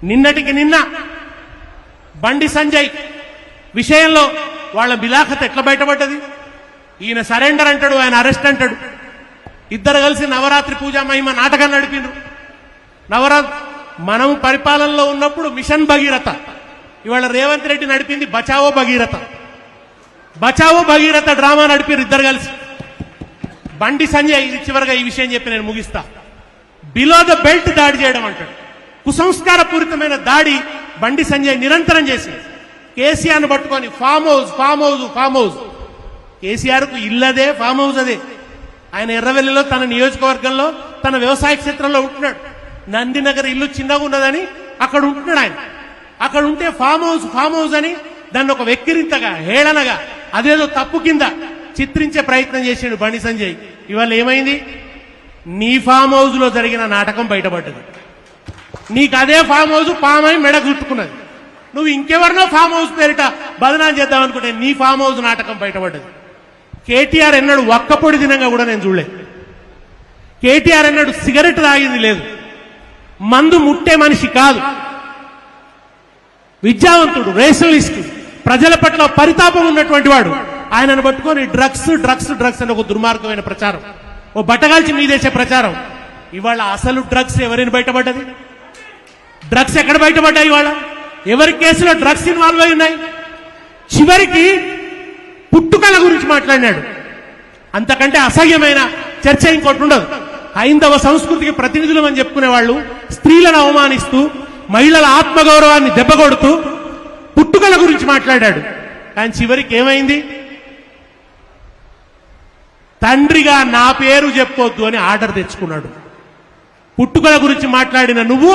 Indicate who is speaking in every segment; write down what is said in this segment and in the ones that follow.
Speaker 1: నిన్నటికి నిన్న బండి సంజయ్ విషయంలో వాళ్ళ బిలాఖత ఎట్లా బయటపడ్డది? ఈయన సరెండర్ అంటాడు, ఆయన అరెస్ట్ అంటాడు. ఇద్దరు కలిసి నవరాత్రి పూజా మహిమ నాటకం నడిపిండ్రు. మనం పరిపాలనలో ఉన్నప్పుడు మిషన్ భగీరథ, ఇవాళ రేవంత్ రెడ్డి నడిపింది బచావో భగీరథ. బచావో భగీరథ డ్రామా నడిపారు ఇద్దరు కలిసి. బండి సంజయ్ ఇది చివరిగా ఈ విషయం చెప్పి నేను ముగిస్తా. బిలో ద బెల్ట్ దాడి చేయడం అంటాడు. కుసంస్కార పూరితమైన దాడి బండి సంజయ్ నిరంతరం చేసింది. కేసీఆర్ను పట్టుకొని farm house farm house farm house. కేసీఆర్కు ఇల్లదే ఫామ్ హౌస్ అదే. ఆయన ఎర్రవెల్లిలో తన నియోజకవర్గంలో తన వ్యవసాయ క్షేత్రంలో ఉంటున్నాడు. నందినగర్ ఇల్లు చిన్నగా ఉన్నదని అక్కడ ఉంటున్నాడు ఆయన. అక్కడ ఉంటే ఫామ్ హౌస్ అని దాన్ని ఒక వెక్కిరింతగా హేళనగా అదేదో తప్పు కింద చిత్రించే ప్రయత్నం చేసాడు బండి సంజయ్. ఇవాళ ఏమైంది? నీ ఫామ్ హౌస్ లో జరిగిన నాటకం బయటపడ్డది. నీకు అదే ఫామ్ హౌస్ పామై మెడ చుట్టుకున్నది. నువ్వు ఇంకెవరినో ఫామ్ హౌస్ పేరిట బదనాం చేద్దాం అనుకుంటే నీ ఫామ్ హౌస్ నాటకం బయటపడ్డది. కేటీఆర్ ఎన్నడు ఒక్కపొడి దినంగా కూడా నేను చూడలేదు. కేటీఆర్ ఎన్నడు సిగరెట్ తాగింది లేదు. మందు ముట్టే మనిషి కాదు. విద్యావంతుడు, రేషనలిస్ట్, ప్రజల పట్ల పరితాపం ఉన్నటువంటి వాడు. ఆయనను పట్టుకొని డ్రగ్స్ డ్రగ్స్ డ్రగ్స్ అని ఒక దుర్మార్గమైన ప్రచారం, ఓ బట్టగాల్చి మీదేసే ప్రచారం. ఇవాళ అసలు డ్రగ్స్ ఎవరిని బయటపడ్డది? డ్రగ్స్ ఎక్కడ బయటపడ్డాయి? ఇవాళ ఎవరి కేసులో డ్రగ్స్ ఇన్వాల్వ్ అయి ఉన్నాయి? చివరికి పుట్టుకల గురించి మాట్లాడినాడు. అంతకంటే అసహ్యమైన చర్చ ఇంకోటి ఉండదు. హైందవ సంస్కృతికి ప్రతినిధులు అని చెప్పుకునే వాళ్ళు స్త్రీలను అవమానిస్తూ మహిళల ఆత్మగౌరవాన్ని దెబ్బకొడుతూ పుట్టుకల గురించి మాట్లాడాడు. కానీ చివరికి ఏమైంది? తండ్రిగా నా పేరు చెప్పొద్దు అని ఆర్డర్ తెచ్చుకున్నాడు. పుట్టుకల గురించి మాట్లాడిన నువ్వు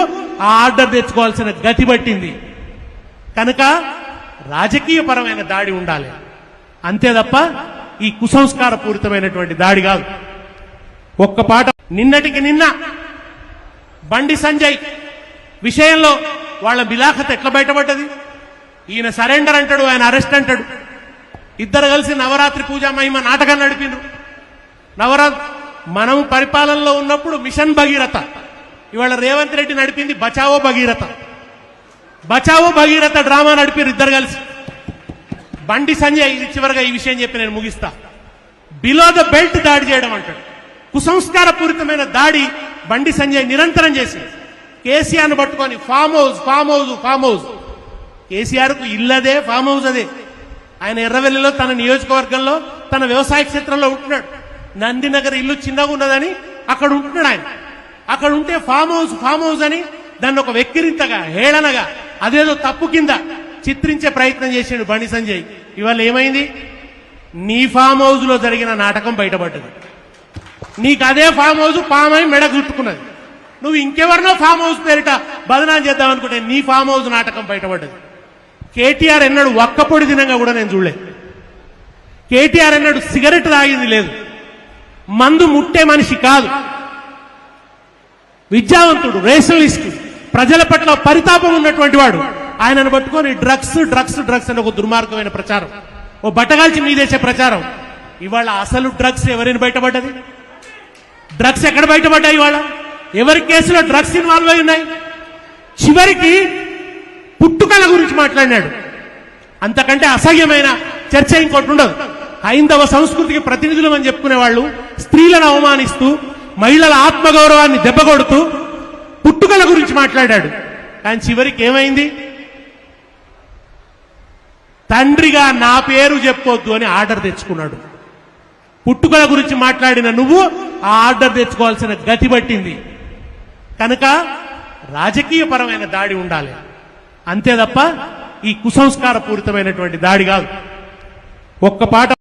Speaker 1: ఆ ఆర్డర్ తెచ్చుకోవాల్సిన గతి పట్టింది. కనుక రాజకీయపరమైన దాడి ఉండాలి, అంతే తప్ప ఈ కుసంస్కార పూరితమైనటువంటి దాడి కాదు. ఒక్క పాట. నిన్నటికి నిన్న బండి సంజయ్ విషయంలో వాళ్ళ బిలాఖత ఎట్లా బయటపడ్డది? ఈయన సరెండర్ అంటాడు, ఆయన అరెస్ట్ అంటాడు. ఇద్దరు కలిసి నవరాత్రి పూజా మహిమ నాటకం నడిపిండ్రు. మనం పరిపాలనలో ఉన్నప్పుడు మిషన్ భగీరథ, ఇవాళ రేవంత్ రెడ్డి నడిపింది బచావో భగీరథ. బచావో భగీరథ డ్రామా నడిపారు ఇద్దరు కలిసి. బండి సంజయ్ ఇది చివరిగా ఈ విషయం చెప్పి నేను ముగిస్తా. బిలో ద బెల్ట్ దాడి చేయడం అంటాడు. కుసంస్కార పూరితమైన దాడి బండి సంజయ్ నిరంతరం చేసింది. కేసీఆర్ను పట్టుకొని farm house farm house farm house. కేసీఆర్కు ఇల్లదే ఫామ్ హౌస్ అదే. ఆయన ఎర్రవెల్లిలో తన నియోజకవర్గంలో తన వ్యవసాయ క్షేత్రంలో ఉంటున్నాడు. నందినగర్ ఇల్లు చిన్నగా ఉన్నదని అక్కడ ఉంటున్నాడు ఆయన. అక్కడ ఉంటే ఫామ్ హౌస్ అని దాన్ని ఒక వెక్కిరింతగా హేళనగా అదేదో తప్పు కింద చిత్రించే ప్రయత్నం చేసాడు బండి సంజయ్. ఇవాళ ఏమైంది? నీ ఫామ్ హౌస్ లో జరిగిన నాటకం బయటపడ్డది. నీకు అదే ఫామ్ హౌస్ పామై మెడ చుట్టుకున్నది. నువ్వు ఇంకెవరినో ఫామ్ హౌస్ పేరిట బదనాం చేద్దాం అనుకుంటే నీ ఫామ్ హౌస్ నాటకం బయటపడ్డది. కేటీఆర్ ఎన్నడు ఒక్కపొడి దినంగా కూడా నేను చూడలేదు. కేటీఆర్ ఎన్నడు సిగరెట్ తాగింది లేదు. మందు ముట్టే మనిషి కాదు. విద్యావంతుడు, రేషనలిస్ట్, ప్రజల పట్ల పరితాపం ఉన్నటువంటి వాడు. ఆయనను పట్టుకొని డ్రగ్స్ డ్రగ్స్ డ్రగ్స్ అని ఒక దుర్మార్గమైన ప్రచారం, ఓ బట్టగాల్చి మీదేసే ప్రచారం. ఇవాళ అసలు డ్రగ్స్ ఎవరిని బయటపడ్డది? డ్రగ్స్ ఎక్కడ బయటపడ్డాయి? ఇవాళ ఎవరి కేసులో డ్రగ్స్ ఇన్వాల్వ్ అయి ఉన్నాయి? చివరికి పుట్టుకల గురించి మాట్లాడినాడు. అంతకంటే అసహ్యమైన చర్చ ఇంకోటి ఉండదు. హైందవ సంస్కృతికి ప్రతినిధులు అని చెప్పుకునే వాళ్ళు స్త్రీలను అవమానిస్తూ మహిళల ఆత్మగౌరవాన్ని దెబ్బకొడుతూ పుట్టుకల గురించి మాట్లాడాడు. కానీ చివరికి ఏమైంది? తండ్రిగా నా పేరు చెప్పొద్దు అని ఆర్డర్ తెచ్చుకున్నాడు. పుట్టుకల గురించి మాట్లాడిన నువ్వు ఆ ఆర్డర్ తెచ్చుకోవాల్సిన గతి పట్టింది. కనుక రాజకీయపరమైన దాడి ఉండాలి, అంతే తప్ప ఈ కుసంస్కార పూరితమైనటువంటి దాడి కాదు. ఒక్క పాట.